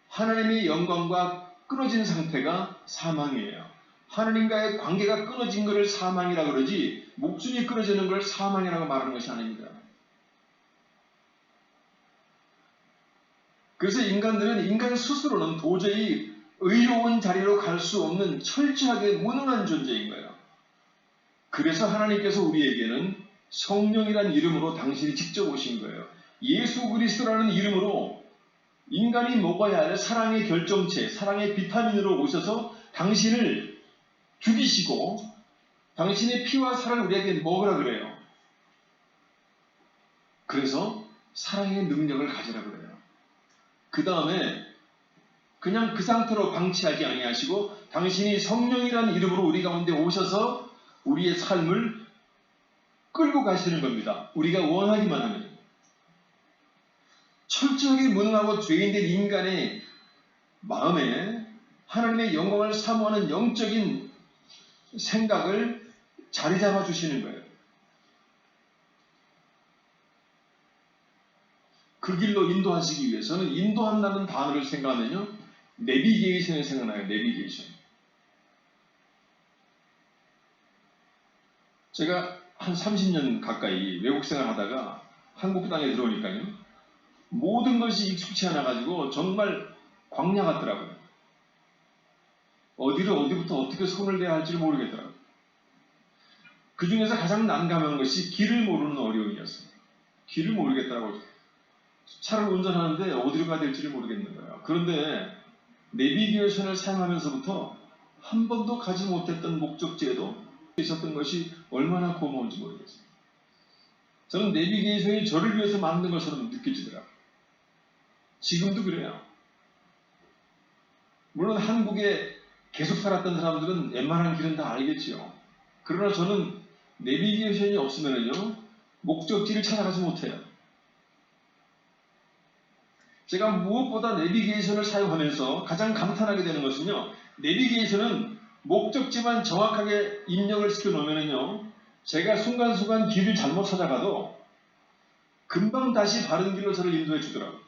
하나님의 영광과 끊어진 상태가 사망이에요. 하나님과의 관계가 끊어진 것을 사망이라고 그러지 목숨이 끊어지는 걸 사망이라고 말하는 것이 아닙니다. 그래서 인간들은 인간 스스로는 도저히 의로운 자리로 갈 수 없는 철저하게 무능한 존재인 거예요. 그래서 하나님께서 우리에게는 성령이라는 이름으로 당신이 직접 오신 거예요. 예수 그리스도라는 이름으로 인간이 먹어야 할 사랑의 결정체, 사랑의 비타민으로 오셔서 당신을 죽이시고 당신의 피와 살을 우리에게 먹으라 그래요. 그래서 사랑의 능력을 가지라 그래요. 그 다음에 그냥 그 상태로 방치하지 아니하시고 당신이 성령이라는 이름으로 우리 가운데 오셔서 우리의 삶을 끌고 가시는 겁니다. 우리가 원하기만 하면. 철저하게 무능하고 죄인된 인간의 마음에 하나님의 영광을 사모하는 영적인 생각을 자리 잡아 주시는 거예요. 그 길로 인도하시기 위해서는 인도한다는 단어를 생각하면요, 내비게이션이 생각나요. 내비게이션. 제가 한 30년 가까이 외국 생활 하다가 한국 땅에 들어오니까요, 모든 것이 익숙치 않아 가지고 정말 광야 같더라고요. 어디부터 어떻게 손을 대야 할지를 모르겠더라고요. 그 중에서 가장 난감한 것이 길을 모르는 어려움이었어요. 길을 모르겠더라고요. 차를 운전하는데 어디로 가야 될지를 모르겠는 거예요. 그런데 내비게이션을 사용하면서부터 한 번도 가지 못했던 목적지에도 있었던 것이 얼마나 고마운지 모르겠어요. 저는 내비게이션이 저를 위해서 만든 것처럼 느껴지더라고요. 지금도 그래요. 물론 한국에 계속 살았던 사람들은 웬만한 길은 다 알겠지요. 그러나 저는 내비게이션이 없으면요, 목적지를 찾아가지 못해요. 제가 무엇보다 내비게이션을 사용하면서 가장 감탄하게 되는 것은요, 내비게이션은 목적지만 정확하게 입력을 시켜 놓으면요, 제가 순간순간 길을 잘못 찾아가도 금방 다시 바른 길로 저를 인도해 주더라고요.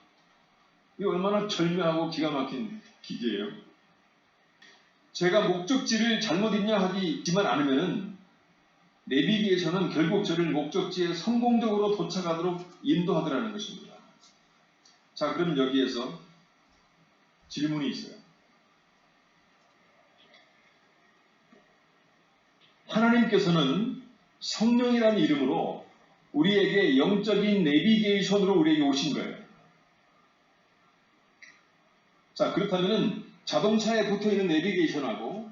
이게 얼마나 절묘하고 기가 막힌 기계예요. 제가 목적지를 잘못 입력하지만 않으면 내비게이션은 결국 저를 목적지에 성공적으로 도착하도록 인도하더라는 것입니다. 자, 그럼 여기에서 질문이 있어요. 하나님께서는 성령이라는 이름으로 우리에게 영적인 내비게이션으로 우리에게 오신 거예요. 자, 그렇다면 자동차에 붙어있는 내비게이션하고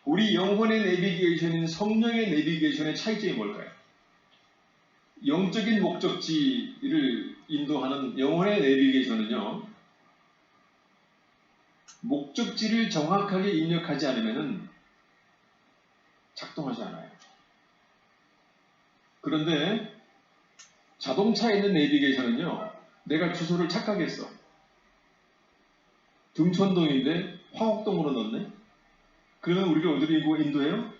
우리 영혼의 내비게이션인 성령의 내비게이션의 차이점이 뭘까요? 영적인 목적지를 인도하는 영혼의 내비게이션은요, 목적지를 정확하게 입력하지 않으면 작동하지 않아요. 그런데 자동차에 있는 내비게이션은요, 내가 주소를 착각했어. 등촌동인데 화곡동으로 넣었네? 그러면 우리를 어디로 인도해요?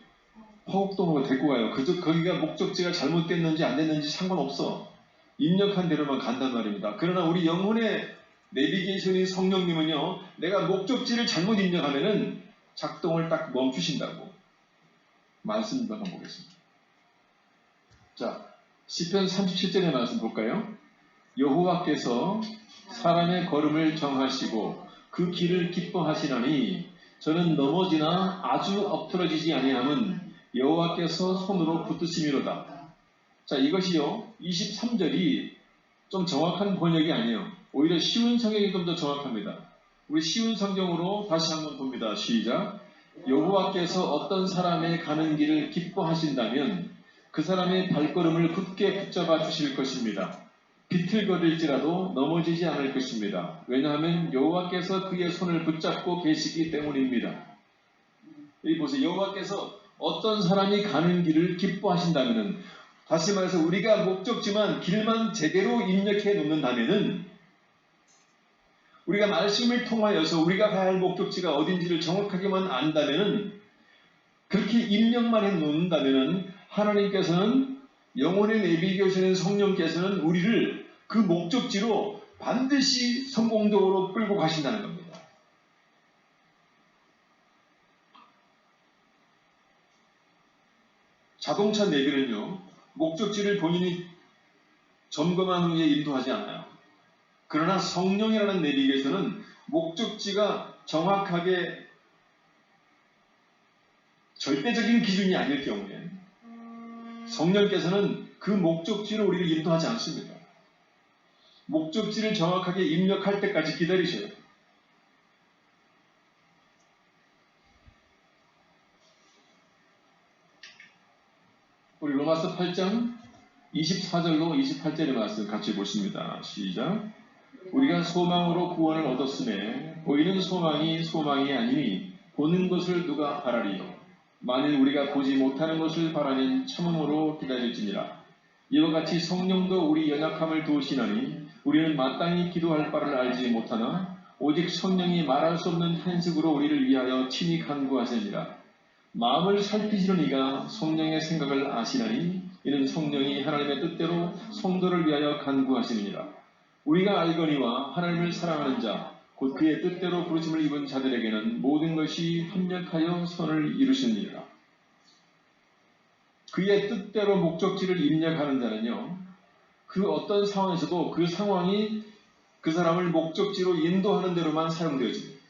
화곡동으로 데리고 가요. 거기가 목적지가 잘못됐는지 안 됐는지 상관없어. 입력한 대로만 간단 말입니다. 그러나 우리 영혼의 내비게이션인 성령님은요, 내가 목적지를 잘못 입력하면은 작동을 딱 멈추신다고 말씀 한번 보겠습니다. 자, 시편 37절의 말씀 볼까요? 여호와께서 사람의 걸음을 정하시고 그 길을 기뻐하시나니 저는 넘어지나 아주 엎드러지지 아니함은 여호와께서 손으로 붙드심이로다. 자, 이것이요, 23절이 좀 정확한 번역이 아니에요. 오히려 쉬운 성경이 좀 더 정확합니다. 우리 쉬운 성경으로 다시 한번 봅니다. 시작. 여호와께서 어떤 사람의 가는 길을 기뻐하신다면 그 사람의 발걸음을 굳게 붙잡아 주실 것입니다. 비틀거릴지라도 넘어지지 않을 것입니다. 왜냐하면 여호와께서 그의 손을 붙잡고 계시기 때문입니다. 여기 보세요. 여호와께서 어떤 사람이 가는 길을 기뻐하신다면은, 다시 말해서 우리가 목적지만 길만 제대로 입력해 놓는다면은, 우리가 말씀을 통하여서 우리가 가야 할 목적지가 어딘지를 정확하게만 안다면은, 그렇게 입력만 해 놓는다면은 하나님께서는, 영혼의 내비교시는 성령께서는 우리를 그 목적지로 반드시 성공적으로 끌고 가신다는 겁니다. 자동차 내비는요, 목적지를 본인이 점검한 후에 인도하지 않아요. 그러나 성령이라는 내비에서는 목적지가 정확하게 절대적인 기준이 아닐 경우에 성령께서는 그 목적지로 우리를 인도하지 않습니다. 목적지를 정확하게 입력할 때까지 기다리셔요. 우리 로마서 8장 24절로 28절의 말씀 같이 보십니다. 시작. 우리가 소망으로 구원을 얻었음에 보이는 소망이 소망이 아니니 보는 것을 누가 바라리요. 만일 우리가 보지 못하는 것을 바라면 참음으로 기다릴지니라. 이와 같이 성령도 우리 연약함을 도우시나니 우리는 마땅히 기도할 바를 알지 못하나 오직 성령이 말할 수 없는 탄식으로 우리를 위하여 친히 간구하시니라. 마음을 살피시는 이가 성령의 생각을 아시나니 이는 성령이 하나님의 뜻대로 성도를 위하여 간구하시느니라. 우리가 알거니와 하나님을 사랑하는 자 곧 그의 뜻대로 부르심을 입은 자들에게는 모든 것이 합력하여 선을 이루시느니라. 그의 뜻대로 목적지를 입력하는 자는요, 그 어떤 상황에서도 그 상황이 그 사람을 목적지로 인도하는 대로만 사용되어집니다.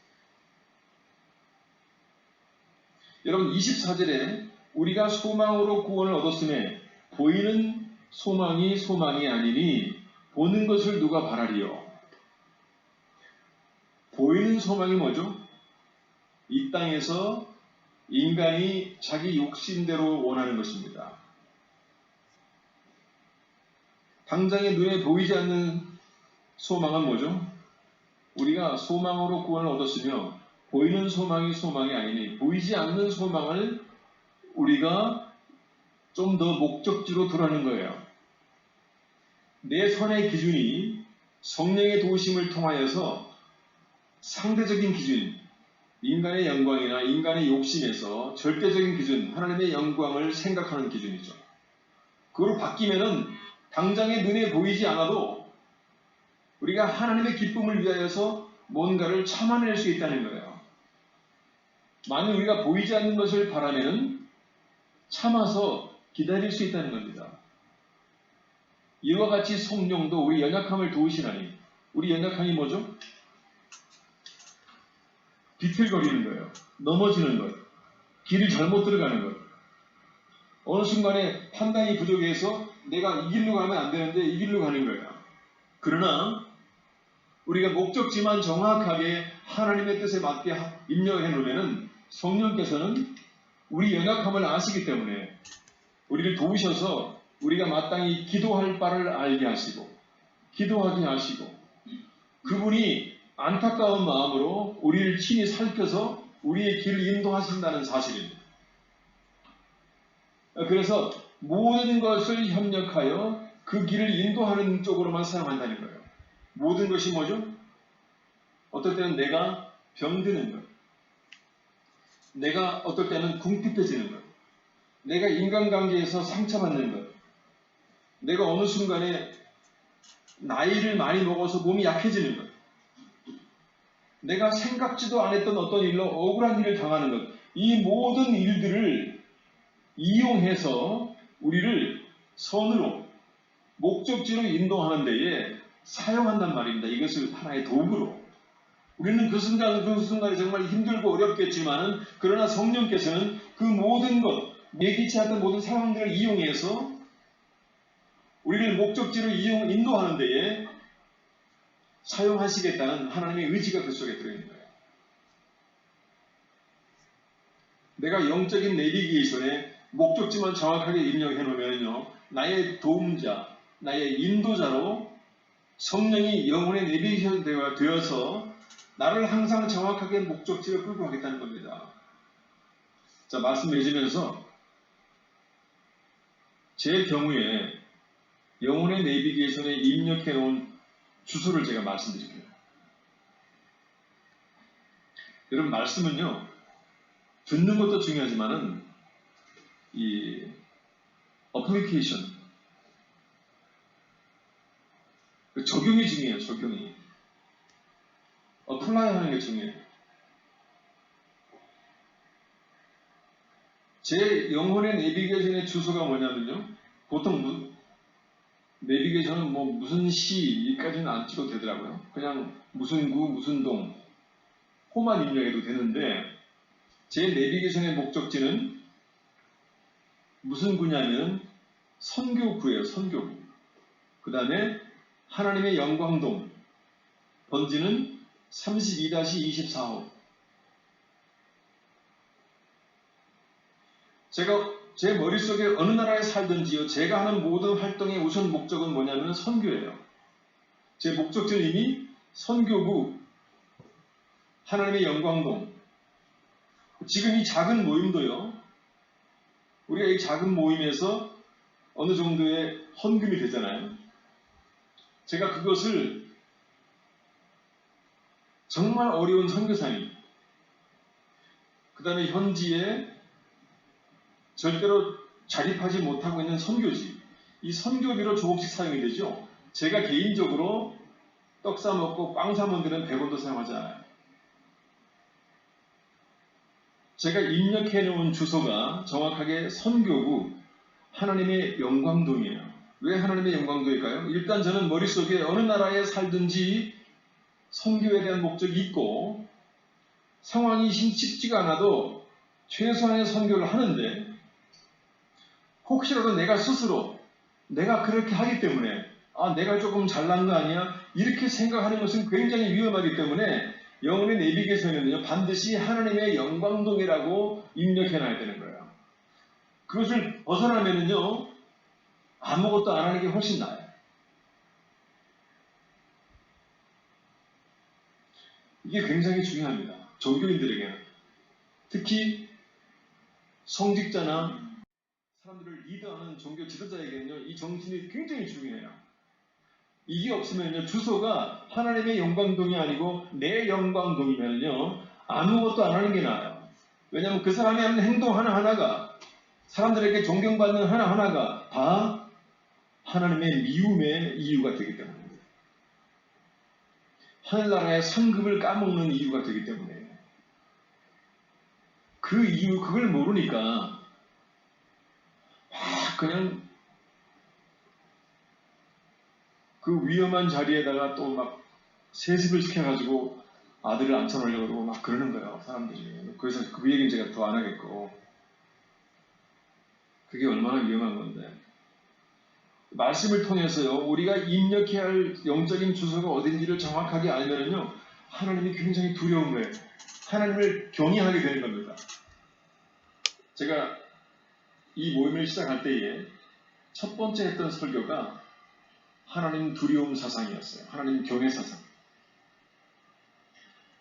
여러분, 24절에 우리가 소망으로 구원을 얻었음에 보이는 소망이 소망이 아니니 보는 것을 누가 바라리요. 보이는 소망이 뭐죠? 이 땅에서 인간이 자기 욕심대로 원하는 것입니다. 당장의 눈에 보이지 않는 소망은 뭐죠? 우리가 소망으로 구원을 얻었으며 보이는 소망이 소망이 아니니 보이지 않는 소망을 우리가 좀 더 목적지로 두라는 거예요. 내 선의 기준이 성령의 도우심을 통하여서 상대적인 기준, 인간의 영광이나 인간의 욕심에서 절대적인 기준, 하나님의 영광을 생각하는 기준이죠. 그걸로 바뀌면은 당장의 눈에 보이지 않아도 우리가 하나님의 기쁨을 위하여서 뭔가를 참아낼 수 있다는 거예요. 만약 우리가 보이지 않는 것을 바라면은 참아서 기다릴 수 있다는 겁니다. 이와 같이 성령도 우리 연약함을 도우시나니, 우리 연약함이 뭐죠? 비틀거리는 거예요. 넘어지는 것. 길을 잘못 들어가는 것. 어느 순간에 판단이 부족해서 내가 이 길로 가면 안 되는데 이 길로 가는 거예요. 그러나 우리가 목적지만 정확하게 하나님의 뜻에 맞게 입력해 놓으면 성령께서는 우리 연약함을 아시기 때문에 우리를 도우셔서 우리가 마땅히 기도할 바를 알게 하시고 기도하게 하시고 그분이 안타까운 마음으로 우리를 친히 살펴서 우리의 길을 인도하신다는 사실입니다. 그래서 모든 것을 협력하여 그 길을 인도하는 쪽으로만 사용한다는 거예요. 모든 것이 뭐죠? 어떨 때는 내가 병드는 것, 내가 어떨 때는 궁핍해지는 것, 내가 인간관계에서 상처받는 것, 내가 어느 순간에 나이를 많이 먹어서 몸이 약해지는 것, 내가 생각지도 않았던 어떤 일로 억울한 일을 당하는 것, 이 모든 일들을 이용해서 우리를 선으로 목적지로 인도하는 데에 사용한단 말입니다. 이것을 하나의 도구로. 우리는 그 순간에 정말 힘들고 어렵겠지만 그러나 성령께서는 그 모든 것, 예기치 않던 모든 상황들을 이용해서 우리를 목적지로 인도하는 데에 사용하시겠다는 하나님의 의지가 그 속에 들어있는 거예요. 내가 영적인 내비게이션에 목적지만 정확하게 입력해 놓으면요, 나의 도움자, 나의 인도자로 성령이 영혼의 내비게이션 되어서 나를 항상 정확하게 목적지를 끌고 가겠다는 겁니다. 자, 말씀 맺으면서 제 경우에 영혼의 내비게이션에 입력해 놓은 주소를 제가 말씀드릴게요. 여러분, 말씀은요, 듣는 것도 중요하지만은 이 어플리케이션, 적용이 중요해요. 적용이. 어플라이 하는 게 중요해요. 제 영혼의 내비게이션의 주소가 뭐냐면요, 보통 내비게이션은 뭐 무슨 시까지는 안 찍어도 되더라고요. 그냥 무슨 구, 무슨 동, 호만 입력해도 되는데, 제 내비게이션의 목적지는 무슨 구냐면 선교구예요. 선교구. 그 다음에 하나님의 영광동, 번지는 32-24호. 제 머릿속에 어느 나라에 살든지요, 제가 하는 모든 활동의 우선 목적은 뭐냐면 선교예요. 제 목적지는 이미 선교구, 하나님의 영광동. 지금 이 작은 모임도요, 우리가 이 작은 모임에서 어느 정도의 헌금이 되잖아요. 제가 그것을 정말 어려운 선교사님, 그 다음에 현지에 절대로 자립하지 못하고 있는 선교지, 이 선교비로 조금씩 사용이 되죠. 제가 개인적으로 떡 사먹고 빵 사먹는 데는 100원도 사용하지 않아요. 제가 입력해 놓은 주소가 정확하게 선교구 하나님의 영광동이에요. 왜 하나님의 영광동일까요? 일단 저는 머릿속에 어느 나라에 살든지 선교에 대한 목적이 있고, 상황이 쉽지가 않아도 최소한의 선교를 하는데, 혹시라도 내가 스스로 내가 그렇게 하기 때문에 내가 조금 잘난 거 아니야? 이렇게 생각하는 것은 굉장히 위험하기 때문에 영혼의 내비게이션에는요, 반드시 하나님의 영광동이라고 입력해 놔야 되는 거예요. 그것을 벗어나면은요, 아무것도 안 하는 게 훨씬 나아요. 이게 굉장히 중요합니다. 종교인들에게는. 특히 성직자나 사람들을 리드하는 종교 지도자에게는요, 이 정신이 굉장히 중요해요. 이게 없으면요, 주소가 하나님의 영광동이 아니고 내 영광동이면요, 아무것도 안 하는 게 나아요. 왜냐하면 그 사람이 하는 행동 하나하나가, 사람들에게 존경받는 하나하나가 다 하나님의 미움의 이유가 되기 때문입니다. 하늘나라의 상급을 까먹는 이유가 되기 때문에, 그 이유, 그걸 모르니까 그냥 그 위험한 자리에다가 또 막 세습을 시켜가지고 아들을 앉혀놓으려고 그러고 막 그러는 거예요, 사람들이. 그래서 그 얘기는 제가 더 안 하겠고, 그게 얼마나 위험한 건데. 말씀을 통해서요, 우리가 입력해야 할 영적인 주소가 어딘지를 정확하게 알면은요, 하나님이 굉장히 두려운 거예요. 하나님을 경외하게 되는 겁니다. 제가 이 모임을 시작할 때에 첫 번째 했던 설교가 하나님 두려움 사상이었어요. 하나님 경외 사상.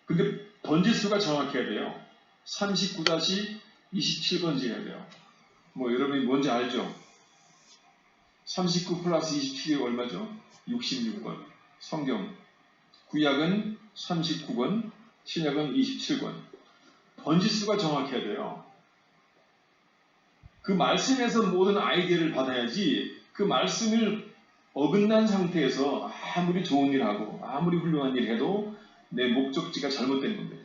근데 번지수가 정확해야 돼요. 39-27번지여야 돼요. 뭐 여러분이 뭔지 알죠? 39 플러스 27이 얼마죠? 66권. 성경. 구약은 39권, 신약은 27권. 번지수가 정확해야 돼요. 그 말씀에서 모든 아이디어를 받아야지, 그 말씀을 어긋난 상태에서 아무리 좋은 일 하고 아무리 훌륭한 일 해도 내 목적지가 잘못된 겁니다.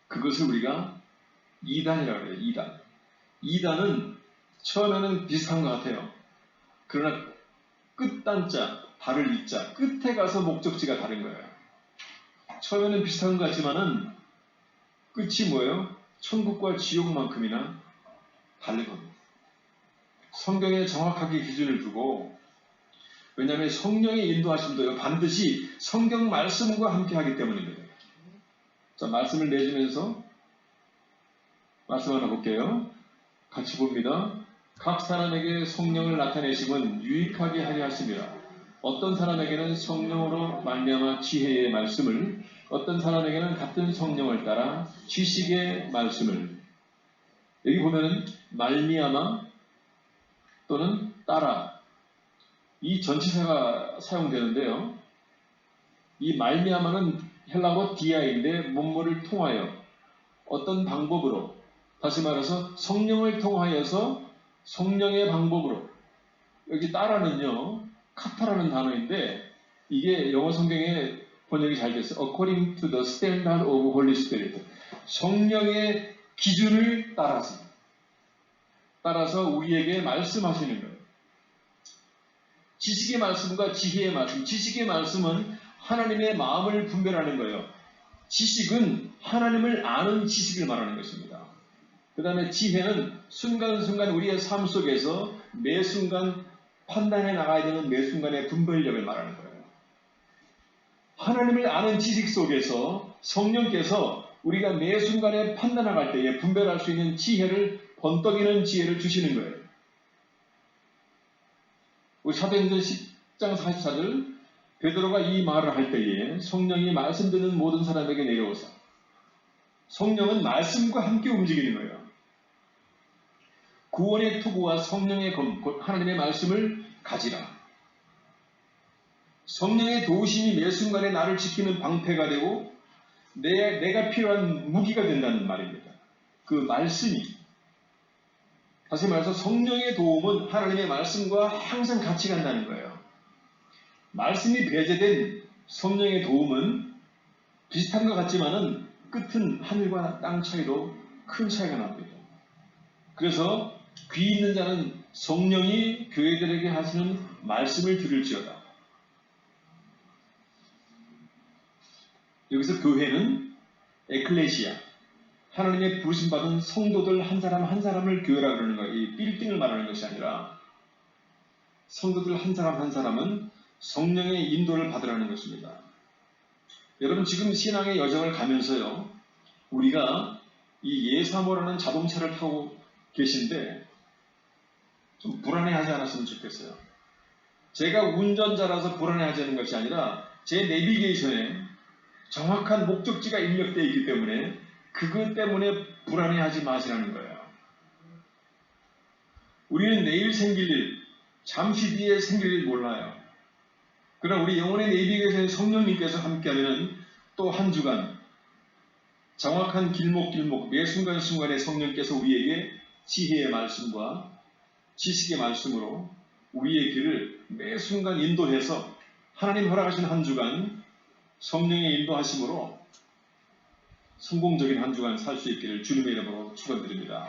그것을 우리가 2단이라고 해요. 2단. 2단은 처음에는 비슷한 것 같아요. 그러나 끝단자, 발을 잇자, 끝에 가서 목적지가 다른 거예요. 처음에는 비슷한 것 같지만은 끝이 뭐예요? 천국과 지옥만큼이나 다른 겁니다. 성경에 정확하게 기준을 두고, 왜냐하면 성령의 인도하심도요 반드시 성경 말씀과 함께 하기 때문입니다. 자, 말씀을 내주면서 말씀 하나 볼게요. 같이 봅니다. 각 사람에게 성령을 나타내심은 유익하게 하려 하심이라. 어떤 사람에게는 성령으로 말미암아 지혜의 말씀을, 어떤 사람에게는 같은 성령을 따라 지식의 말씀을. 여기 보면은 말미암아 또는 따라, 이 전치사가 사용되는데요. 이 말미암아는 헬라어 디아인데 문물을 통하여, 어떤 방법으로, 다시 말해서 성령을 통하여서 성령의 방법으로. 여기 따라는요 카타라는 단어인데, 이게 영어 성경에 번역이 잘 됐어요. According to the standard of Holy Spirit. 성령의 기준을 따라서 우리에게 말씀하시는 거예요. 지식의 말씀과 지혜의 말씀. 지식의 말씀은 하나님의 마음을 분별하는 거예요. 지식은 하나님을 아는 지식을 말하는 것입니다. 그 다음에 지혜는 순간순간 우리의 삶 속에서 매 순간 판단해 나가야 되는 매 순간의 분별력을 말하는 거예요. 하나님을 아는 지식 속에서 성령께서 우리가 매 순간에 판단할 때에 분별할 수 있는 지혜를, 번떡이는 지혜를 주시는 거예요. 우리 사도행전 10장 44절, 베드로가 이 말을 할 때에 성령이 말씀 듣는 모든 사람에게 내려오사. 성령은 말씀과 함께 움직이는 거예요. 구원의 투구와 성령의 검, 곧 하나님의 말씀을 가지라. 성령의 도우심이 매 순간에 나를 지키는 방패가 되고 내가 필요한 무기가 된다는 말입니다. 그 말씀이. 다시 말해서 성령의 도움은 하나님의 말씀과 항상 같이 간다는 거예요. 말씀이 배제된 성령의 도움은 비슷한 것 같지만은 끝은 하늘과 땅 차이로 큰 차이가 납니다. 그래서 귀 있는 자는 성령이 교회들에게 하시는 말씀을 들을지어다. 여기서 교회는 에클레시아, 하나님의 부르심받은 성도들 한 사람 한 사람을 교회라 그러는 거예요. 이 빌딩을 말하는 것이 아니라 성도들 한 사람 한 사람은 성령의 인도를 받으라는 것입니다. 여러분, 지금 신앙의 여정을 가면서요, 우리가 이 예사모라는 자동차를 타고 계신데 좀 불안해하지 않았으면 좋겠어요. 제가 운전자라서 불안해하지 않는 것이 아니라 제 내비게이션에 정확한 목적지가 입력되어 있기 때문에 그것 때문에 불안해하지 마시라는 거예요. 우리는 내일 생길 일, 잠시 뒤에 생길 일 몰라요. 그러나 우리 영혼의 내비게이션에 성령님께서 함께하면 또 한 주간 정확한 길목 매 순간순간에 성령께서 우리에게 지혜의 말씀과 지식의 말씀으로 우리의 길을 매 순간 인도해서 하나님 허락하신 한 주간 성령의 인도하심으로 성공적인 한 주간 살 수 있기를 주님의 이름으로 축원드립니다.